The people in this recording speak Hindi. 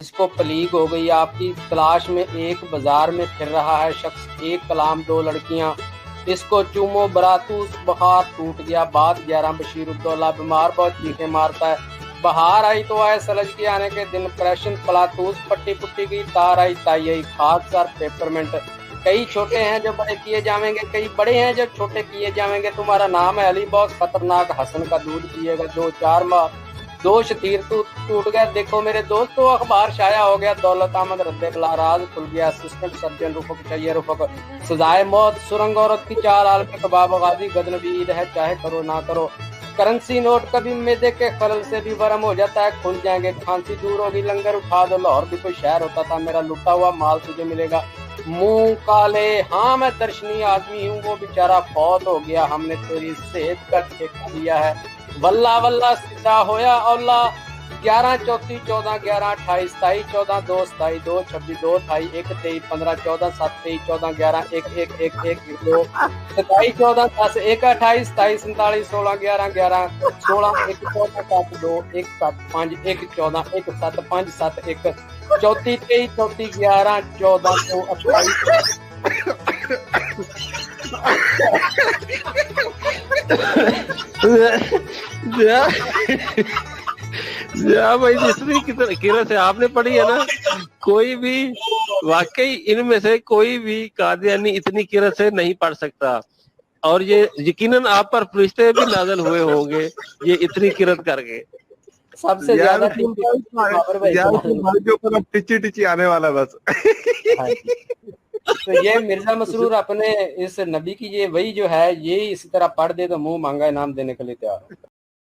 इसको प्लीग हो गई। आपकी तलाश में एक बाजार में फिर रहा है शख्स, एक कलाम दो लड़कियां, इसको चूमो बरातूस, बुखार टूट गया, बात 11 बशीरुद्दौला, बीमार बहुत चीखें मारता है, बाहर आई तो आए सलज के आने के दिन, प्रेशन पलातूस, पट्टी पुट्टी की तार आई ताई आई, खाक सर पेपरमेंट, कई छोटे हैं जो बड़े किए जाएंगे, कई बड़े हैं जो छोटे किए जाएंगे, तुम्हारा नाम है अली बॉस, खतरनाक हसन का दूध पिएगा 2-4 माह, दोष तीर टूट गया, देखो मेरे दोस्तों अखबार शाया हो गया, दौलत अहमद रद्दे बला, राज खुल गया, असिस्टेंट सर्जन रुफक चाहिए रुफक, सजाए मौत, सुरंग औरत की 4 आल में कबाब गाजी, गजनबी ईद है चाहे करो ना करो, करेंसी नोट कभी मैदे के खलल से भी वरम हो जाता है, खुल जाएंगे, खांसी दूर होगी, लंगर उठा दो, लाहौर भी कोई शहर होता था, मेरा लुटा हुआ माल तुझे मिलेगा, मुंह काले, हाँ मैं दर्शनीय आदमी हूँ, वो बेचारा फौत हो गया, हमने तेरी सेहत का ठेका लिया है, वल्ला वल्ला सीधा होया औला, 11 34 14 11 28 27 14 2 27 2 26 2 28 1 23 15 14 7 23 14 11 1 1 1 1 2 27 14 10 1 28 27 47 16 11 11 16 1 14 7 2 1 7 5 1 14 1 7 5 7 1 34 23 34 11 14 2 भाई जितनी किरत है आपने पढ़ी है ना, कोई भी वाकई इनमें से कोई भी कादियानी इतनी किरत से नहीं पढ़ सकता, और ये यकीनन आप पर फरिश्ते भी नाज़िल हुए होंगे ये इतनी किरत करके। सबसे ज्यादा जो ऊपर टिची टिची आने वाला बस। तो ये मिर्जा मसरूर अपने इस नबी की ये वही जो है, ये इसी तरह पढ़ दे तो मुंह मांगा इनाम देने के लिए तैयार हो।